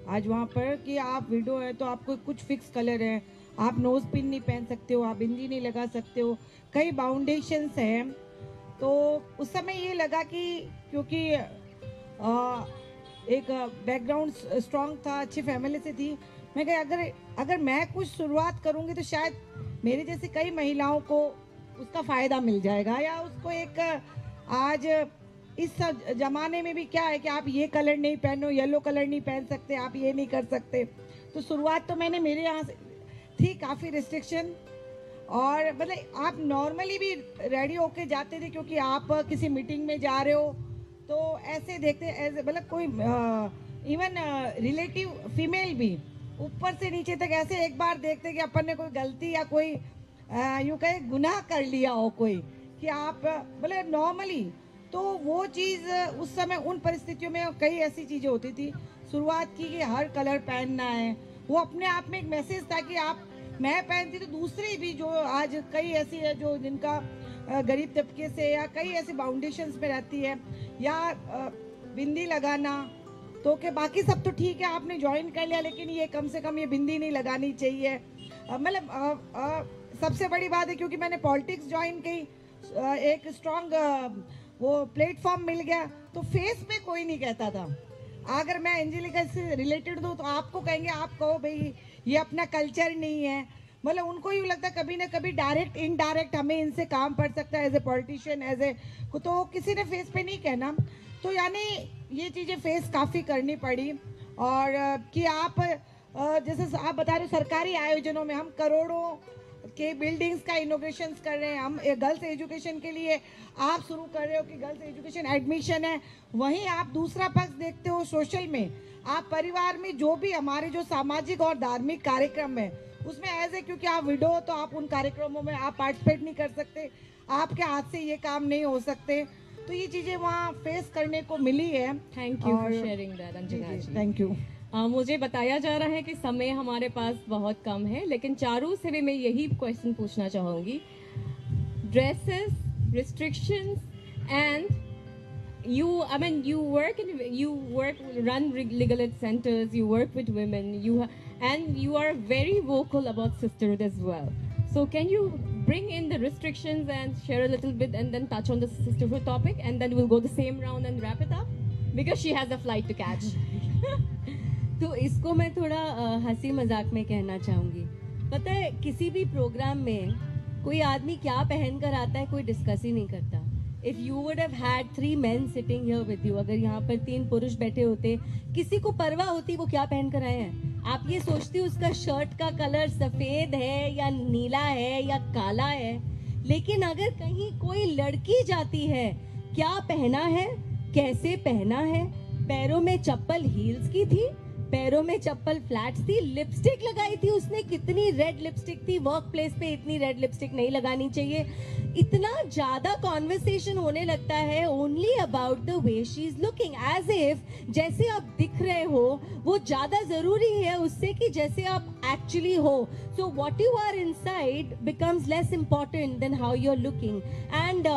[SPEAKER 3] आज वहाँ पर कि आप विडो है तो आपको कुछ फिक्स कलर है. आप नोज पिन नहीं पहन सकते हो, आप बिंदी नहीं लगा सकते हो, कई बाउंडेशंस हैं. तो उस समय ये लगा कि क्योंकि एक बैकग्राउंड स्ट्रॉन्ग था, अच्छी फैमिली से थी, मैं कहा अगर मैं कुछ शुरुआत करूँगी तो शायद मेरे जैसे कई महिलाओं को उसका फ़ायदा मिल जाएगा. या उसको एक आज इस ज़माने में भी क्या है कि आप ये कलर नहीं पहनो, येलो कलर नहीं पहन सकते, आप ये नहीं कर सकते. तो शुरुआत तो मैंने मेरे यहाँ से थी काफ़ी रिस्ट्रिक्शन. और मतलब आप नॉर्मली भी रेडी होके जाते थे क्योंकि आप किसी मीटिंग में जा रहे हो तो ऐसे देखते एज मतलब कोई इवन रिलेटिव फीमेल भी ऊपर से नीचे तक ऐसे एक बार देखते कि अपन ने कोई गलती या कोई यूँ कहे गुनाह कर लिया हो कोई, कि आप मतलब नॉर्मली तो वो चीज़ उस समय उन परिस्थितियों में कई ऐसी चीज़ें होती थी। शुरुआत की कि हर कलर पहनना है, वो अपने आप में एक मैसेज था कि आप, मैं पहनती तो दूसरी भी, जो आज कई ऐसी है जो जिनका गरीब तबके से या कई ऐसे बाउंडेशंस में रहती है, या बिंदी लगाना, तो कि बाकी सब तो ठीक है आपने ज्वाइन कर लिया, लेकिन ये कम से कम ये बिंदी नहीं लगानी चाहिए। मतलब सबसे बड़ी बात है क्योंकि मैंने पॉलिटिक्स ज्वाइन की, एक स्ट्रॉन्ग वो प्लेटफॉर्म मिल गया, तो फेस पे कोई नहीं कहता था। अगर मैं एंजेलिका से रिलेटेड हूँ तो आपको कहेंगे, आप कहो भाई ये अपना कल्चर नहीं है। मतलब उनको यूँ लगता है कभी ना कभी डायरेक्ट इनडायरेक्ट हमें इनसे काम पड़ सकता है as a politician, as a, तो किसी ने फेस पे नहीं कहना। तो यानी ये चीज़ें फेस काफ़ी करनी पड़ी। और कि आप जैसे आप बता रहे हो सरकारी आयोजनों में हम करोड़ों के बिल्डिंग्स का इनोग्रेशन कर रहे हैं, हम गर्ल्स एजुकेशन के लिए आप शुरू कर रहे हो कि गर्ल्स एजुकेशन एडमिशन है, वहीं आप दूसरा पक्ष देखते हो सोशल में, आप परिवार में जो भी हमारे जो सामाजिक और धार्मिक कार्यक्रम है उसमें एज ए, क्योंकि आप विडो हो तो आप उन कार्यक्रमों में आप पार्टिसिपेट नहीं कर सकते, आपके हाथ से ये काम नहीं हो सकते, तो ये चीज़ें वहाँ फेस करने को मिली है।
[SPEAKER 1] Thank you for sharing that Anjana ji.
[SPEAKER 3] Thank you.
[SPEAKER 1] मुझे बताया जा रहा है कि समय हमारे पास बहुत कम है, लेकिन चारू से भी मैं यही क्वेश्चन पूछना चाहूँगी। Dresses, restrictions and you, I mean, you run legal aid centers, you work with women, and you are very vocal about sisterhood as well. So can you bring in the restrictions and share a little bit and then touch on the sisterhood topic, and then we'll go the same round and wrap it up because she has a flight to catch.
[SPEAKER 4] तो इसको मैं थोड़ा हंसी मजाक में कहना चाहूँगी। पता है किसी भी प्रोग्राम में कोई आदमी क्या पहन कर आता है कोई डिस्कस ही नहीं करता। If you would have had 3 men sitting here with you, अगर यहाँ पर 3 पुरुष बैठे होते, किसी को परवाह होती वो क्या पहन कर आए हैं? आप ये सोचती उसका शर्ट का कलर सफ़ेद है या नीला है या काला है, लेकिन अगर कहीं कोई लड़की जाती है, क्या पहना है, कैसे पहना है, पैरों में चप्पल हील्स की थी, पैरों में चप्पल फ्लैट्स थी, लिपस्टिक लगाई थी उसने, कितनी रेड लिपस्टिक थी, वर्क प्लेस पे इतनी रेड लिपस्टिक नहीं लगानी चाहिए। इतना ज्यादा कॉन्वर्सेशन होने लगता है only about the way she is looking, as if जैसे आप दिख रहे हो वो ज्यादा जरूरी है उससे कि जैसे आप एक्चुअली हो। So what you are inside becomes less important than how you are looking. And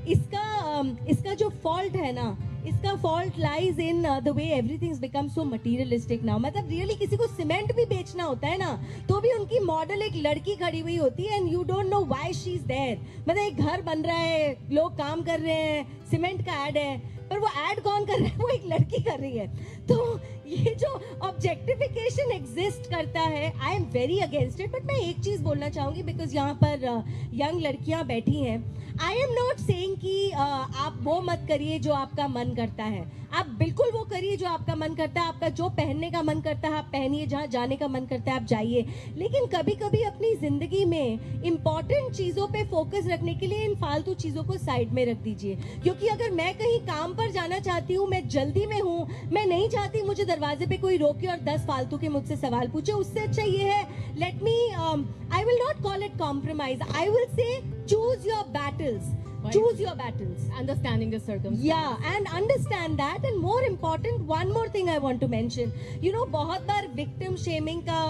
[SPEAKER 4] इसका जो फॉल्ट है ना, इसका fault lies in the way everything's become so materialistic now. मतलब रियली किसी को सीमेंट भी बेचना होता है ना, तो भी उनकी मॉडल एक लड़की खड़ी हुई होती है and you don't know why she is there. मतलब एक घर बन रहा है, लोग काम कर रहे हैं, सीमेंट का ऐड है, पर वो ऐड कौन कर रहा है? वो एक लड़की कर रही है। तो ये जो ऑब्जेक्टिफिकेशन एग्जिस्ट करता है, I am very against it. But मैं एक चीज बोलना चाहूंगी बिकॉज यहाँ पर यंग लड़कियां बैठी हैं, आई एम नॉट सेइंग कि आप वो मत करिए जो आपका मन करता है, आप बिल्कुल वो करिए जो आपका मन करता है। आपका जो पहनने का मन करता है आप पहनिए, जहाँ जाने का मन करता है आप जाइए, लेकिन कभी कभी अपनी जिंदगी में इंपॉर्टेंट चीजों पे फोकस रखने के लिए इन फालतू चीजों को साइड में रख दीजिए। क्योंकि अगर मैं कहीं काम पर जाना चाहती हूँ, मैं जल्दी में हूँ, मैं नहीं चाहती मुझे दरवाजे पे कोई रोके और 10 फालतू के मुझसे सवाल पूछे, उससे अच्छा ये है, let me, I will not call it compromise, I will say choose your battles.
[SPEAKER 1] Right.
[SPEAKER 4] Choose your battles.
[SPEAKER 1] Understanding the circumstances.
[SPEAKER 4] Yeah, and understand that. And more important, one more thing I want to mention. You know, बहुत बार victim shaming का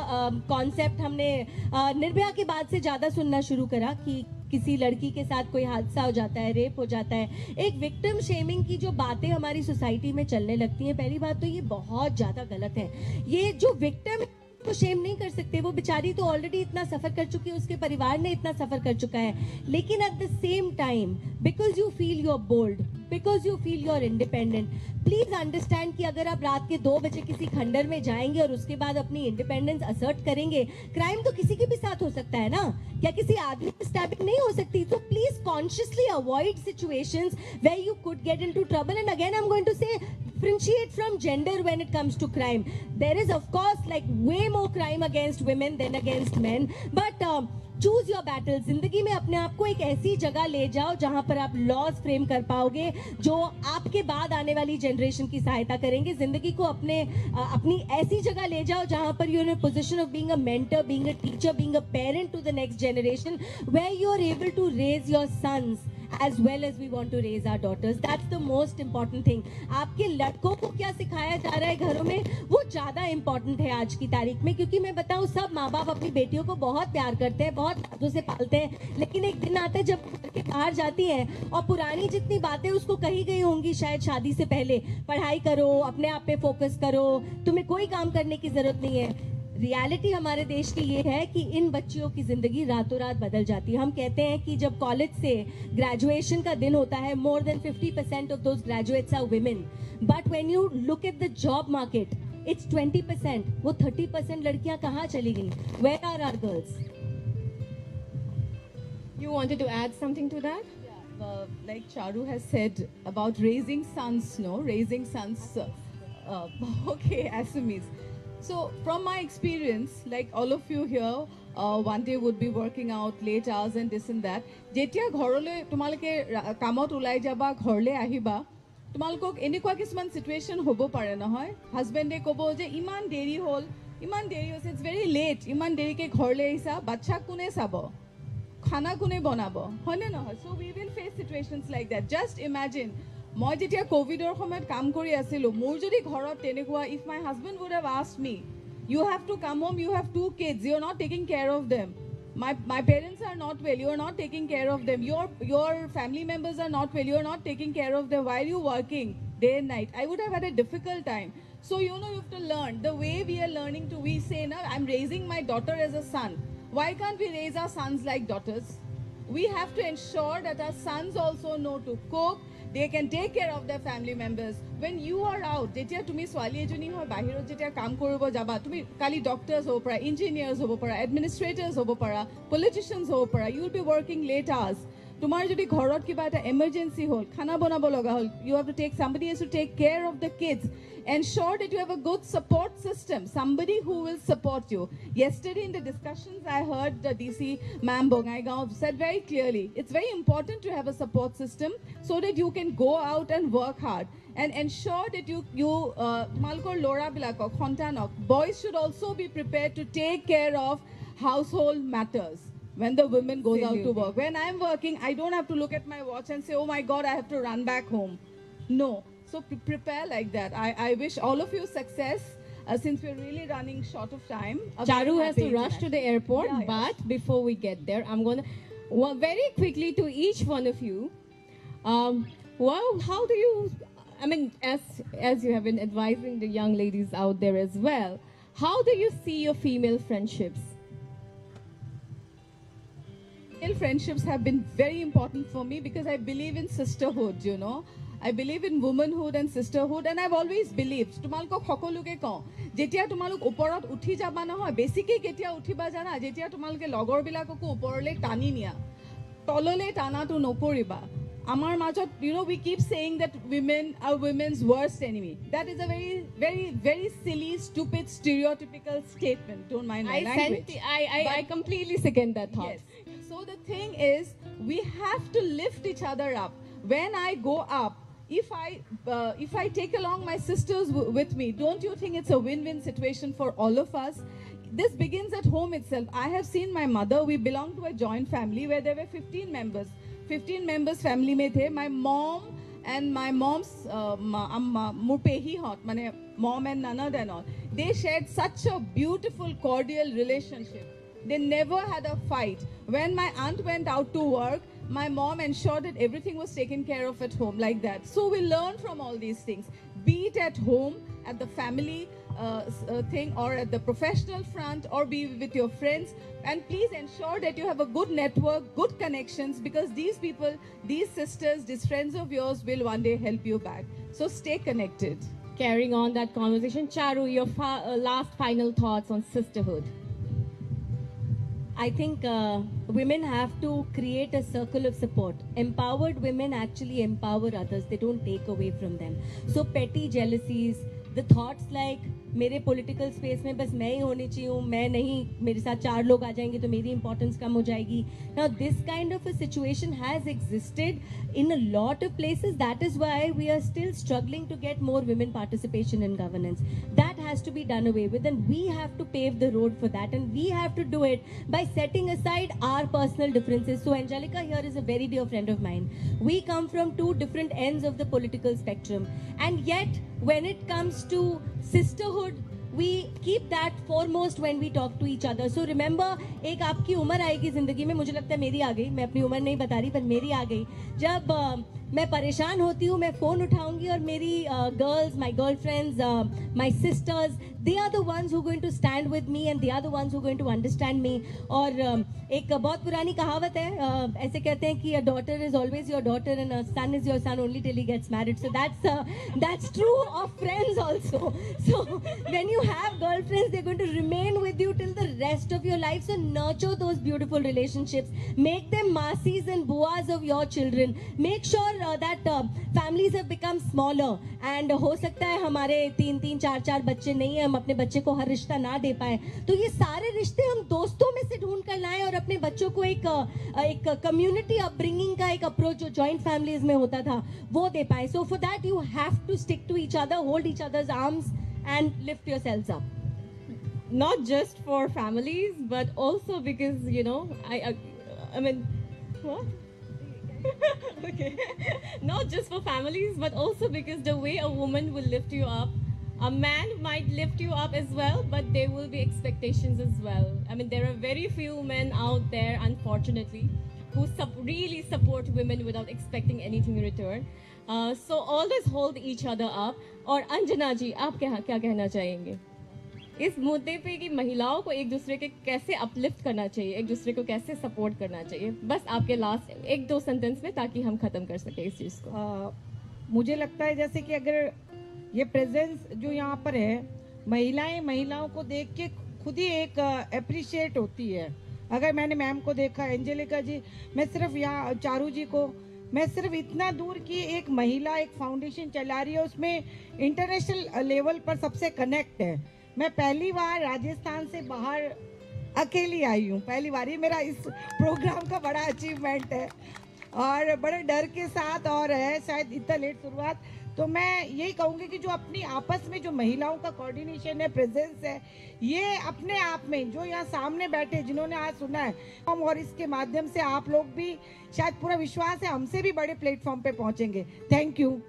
[SPEAKER 4] concept हमने निर्भया के बाद से ज़्यादा सुनना शुरू करा कि किसी लड़की के साथ कोई हादसा हो जाता है, रेप हो जाता है, एक विक्टिम शेमिंग की जो बातें हमारी सोसाइटी में चलने लगती हैं, पहली बात तो ये बहुत ज़्यादा गलत है। ये जो विक्टिम को शेम नहीं कर सकते, वो बेचारी तो ऑलरेडी इतना सफर कर चुकी है, उसके परिवार ने इतना सफर कर चुका है, लेकिन at the same time because you feel you are bold, because you feel you are independent, please understand कि अगर आप रात के 2 बजे किसी खंडर में जाएंगे और उसके बाद अपनी इंडिपेंडेंस असर्ट करेंगे, क्राइम तो किसी के भी साथ हो सकता है ना, क्या किसी आदमी की स्टैबिंग नहीं हो सकती? तो please consciously avoid situations where you could get into trouble. And again I am going to say differentiate from gender when it comes to crime. There is of course like way more crime against women than against men, but choose your battle. जिंदगी में अपने आप को एक ऐसी जगह ले जाओ जहां पर आप लॉज फ्रेम कर पाओगे जो आपके बाद आने वाली जनरेशन की सहायता करेंगे। जिंदगी को अपनी ऐसी जगह ले जाओ जहां पर you are in a position of being a mentor, being a teacher, being a parent to the next generation, where you are able to raise your sons as well as we want to raise our daughters. That's the most important thing. आपके लड़कों को क्या सिखाया जा रहा है घरों में, वो ज़्यादा important है आज की तारीख में, क्योंकि मैं बताऊँ सब माँ बाप अपनी बेटियों को बहुत प्यार करते हैं, बहुत लाडों से पालते हैं, लेकिन एक दिन आता है जब घर के बाहर जाती हैं और पुरानी जितनी बातें उसको कही गई होंगी शायद शादी से पहले, पढ़ाई करो, अपने आप पे फोकस करो, तुम्हें कोई काम करने की जरूरत नहीं है। रियलिटी हमारे देश की ये है कि इन बच्चियों की जिंदगी रातों रात बदल जाती है। हम कहते हैं कि जब कॉलेज से ग्रेजुएशन का दिन होता है, more than 50% of those graduates are women, but when you look at the job market it's 20%। वो 30% लड़कियां कहाँ चली गई? Where are our girls?
[SPEAKER 1] You wanted to add something to that?
[SPEAKER 2] Like Charu has said about raising sons, raising sons. Okay, Assamese. So from my experience, like all of you here, one day would be working out late hours and this and that. Jetia ghorole tumalke kamot ulai jaba ghorle ahiba, tumalkok enekwa kisman situation hobo pare nohoy, husband e kobo je iman deri hol, it's very late, iman deri ke ghorle aisa, bachcha kune sabo, khana kune banabo, hoine nohoy? So we will face situations like that. Just imagine, মই যেতিয়া কোভিডৰ সময়ত কাম কৰি আছিলোঁ, মোৰ যদি ঘৰত তেনেকুৱা, if my husband would have asked me, you have to come home, you have 2 kids, you're not taking care of them, my parents are not well, you're not taking care of them, your family members are not well, you're not taking care of them, why are you working day and night? I would have had a difficult time. So you have to learn the way we are learning to, we say now I'm raising my daughter as a son, why can't we raise our sons like daughters? We have to ensure that our sons also know to cook, they can take care of their family members. When you are out, jetia tumi swali ejoni hoy bahirot jetia kaam koribo jaba, tumi kali doctors hobo para, engineers hobo para, administrators hobo para, politicians hobo para, you will be working late hours. Tumar jodi ghorot kiba eta emergency hol, khana banabo loga hol, you have to take, somebody has to take care of the kids. Ensure that you have a good support system, somebody who will support you. Yesterday in the discussions, I heard the DC Ma'am Bongaigaon said very clearly, it's very important to have a support system so that you can go out and work hard. And ensure that Malkor Lora Bilako, Khontanok, boys should also be prepared to take care of household matters when the women goes out to work. When I'm working, I don't have to look at my watch and say, oh my God, I have to run back home. No. So prepare like that. I wish all of you success, since we're really running short of time.
[SPEAKER 1] Charu has to rush to the airport, but before we get there, I'm going to, very quickly to each one of you, how do you, I mean, as you have been advising the young ladies out there as well, how do you see your female friendships?
[SPEAKER 2] Female friendships have been very important for me because I believe in sisterhood, I believe in womanhood and sisterhood, and I've always believed. Tumalko khokoluke ko. Jetia tumaluk uporot uthi jaba nohoy. Basically ketia uthiba jana. Jetia tumaluke logor bilako ko uporole tani niya. Tolole tana tu nokoriba. Amar majot, we keep saying that women are women's worst enemy. That is a very, very, very silly, stupid, stereotypical statement. Don't mind my language.
[SPEAKER 1] I completely second that thought.
[SPEAKER 2] Yes. So the thing is, we have to lift each other up. When I go up, if I take along my sisters with me, don't you think it's a win-win situation for all of us? This begins at home itself. I have seen my mother. We belong to a joint family where there were 15 members. 15 members family mein the. My mom and my mom's murpehi hot, mane mom and nanad and all. They shared such a beautiful, cordial relationship. They never had a fight. When my aunt went out to work, my mom ensured that everything was taken care of at home, like that. So we learn from all these things. Be it at home, at the family thing, or at the professional front, or be with your friends. And please ensure that you have a good network, good connections, because these people, these sisters, these friends of yours will one day help you back. So stay connected.
[SPEAKER 1] Carrying on that conversation, Charu, your last final thoughts on sisterhood.
[SPEAKER 4] I think women have to create a circle of support. Empowered women actually empower others. They don't take away from them. So petty jealousies, the thoughts like मेरे political space में बस मैं ही होनी चाहिए हूँ, मैं नहीं, मेरे साथ 4 लोग आ जाएंगे तो मेरी इंपॉर्टेंस कम हो जाएगी. Now this kind of a situation has existed in a lot of places. That is why we are still struggling to get more women participation in governance. That has to be done away with, and we have to pave the road for that, and we have to do it by setting aside our personal differences. So Angellica here is a very dear friend of mine. We come from 2 different ends of the political spectrum, and yet when it comes to sisterhood, we keep that foremost when we talk to each other. So remember, एक आपकी उम्र आएगी जिंदगी में, मुझे लगता है मेरी आ गई, मैं अपनी उम्र नहीं बता रही पर मेरी आ गई, जब मैं परेशान होती हूँ, मैं फोन उठाऊंगी और मेरी girls, my girlfriends, my sisters, they are the ones who going to stand with me and they are the ones who going to understand me. और एक बहुत पुरानी कहावत है, ऐसे कहते हैं कि a daughter is always your daughter and a son is your son only till he gets married. So that's true of friends also. So when you have girlfriends, they're going to remain with you till the rest of your life. So nurture those beautiful relationships, make them masis and buas of your children. Make sure that families have become smaller, and हो सकता है हमारे 3-3, 4-4 बच्चे नहीं है, हम अपने बच्चे को हर रिश्ता ना दे पाए, तो ये सारे रिश्ते हम दोस्तों में से ढूंढ कर लाएं और अपने बच्चों को एक कम्युनिटी अपब्रिंगिंग का एक अप्रोच जो जॉइंट फैमिलीज में होता था वो दे पाए. So for that you have to stick to each other, hold each other's arms and lift yourselves up.
[SPEAKER 1] Not just for families, but also because, you know, I mean, what? Okay. Not just for families, but also because the way a woman will lift you up, a man might lift you up as well, but there will be expectations as well. I mean, there are very few men out there, unfortunately, who really support women without expecting anything in return. So always hold each other up. और अंजना जी, आप क्या कहना चाहेंगे इस मुद्दे पे कि महिलाओं को एक दूसरे के कैसे अपलिफ्ट करना चाहिए, एक दूसरे को कैसे सपोर्ट करना चाहिए? बस आपके लास्ट 1-2 सेंटेंस में, ताकि हम खत्म कर सके इस चीज़ को.
[SPEAKER 3] मुझे लगता है जैसे कि अगर ये प्रेजेंस जो यहाँ पर है, महिलाओं को देख के खुद ही एक अप्रिशिएट होती है. अगर मैंने मैम को देखा, एंजेलिका जी, मैं सिर्फ यहाँ चारू जी को, मैं सिर्फ इतना दूर की एक महिला एक फाउंडेशन चला रही है, उसमें इंटरनेशनल लेवल पर सबसे कनेक्ट है. मैं पहली बार राजस्थान से बाहर अकेली आई हूँ, पहली बार. ये मेरा इस प्रोग्राम का बड़ा अचीवमेंट है और बड़े डर के साथ, और है शायद इतना लेट शुरुआत. तो मैं यही कहूँगी कि जो अपनी आपस में जो महिलाओं का कोऑर्डिनेशन है, प्रेजेंस है, ये अपने आप में जो यहाँ सामने बैठे जिन्होंने आज सुना है, हम और इसके माध्यम से आप लोग भी शायद पूरा विश्वास है हमसे भी बड़े प्लेटफॉर्म पे पहुंचेंगे. Thank you.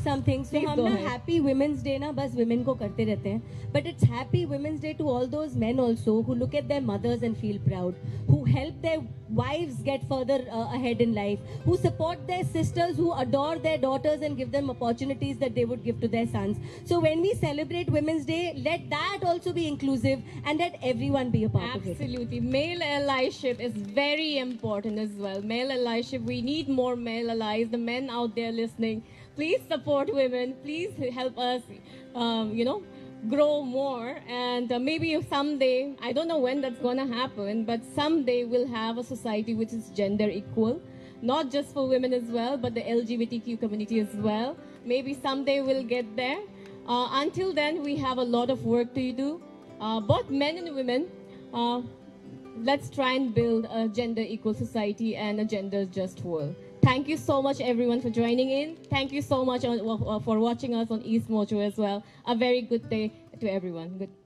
[SPEAKER 4] Something. So हम ना हैप्पी वुमेन्स डे ना बस वुमेन को करते रहते हैं, but it's happy women's day to all those men also who look at their mothers and feel proud, who help their wives get further ahead in life, who support their sisters, who adore their daughters and give them opportunities that they would give to their sons. So when we celebrate Women's Day, let that also be inclusive and let everyone be a part of it.
[SPEAKER 1] Absolutely. Male allyship is very important as well. Male allyship, we need more male allies. The men out there listening, please support women. Please help us, grow more. And maybe someday, I don't know when that's going to happen, but someday we'll have a society which is gender equal. Not just for women as well, but the LGBTQ community as well. Maybe someday we'll get there. Until then, we have a lot of work to do. Both men and women, let's try and build a gender equal society and a gender just world. Thank you so much, everyone, for joining in. Thank you so much for watching us on East Mojo as well. A very good day to everyone. Good.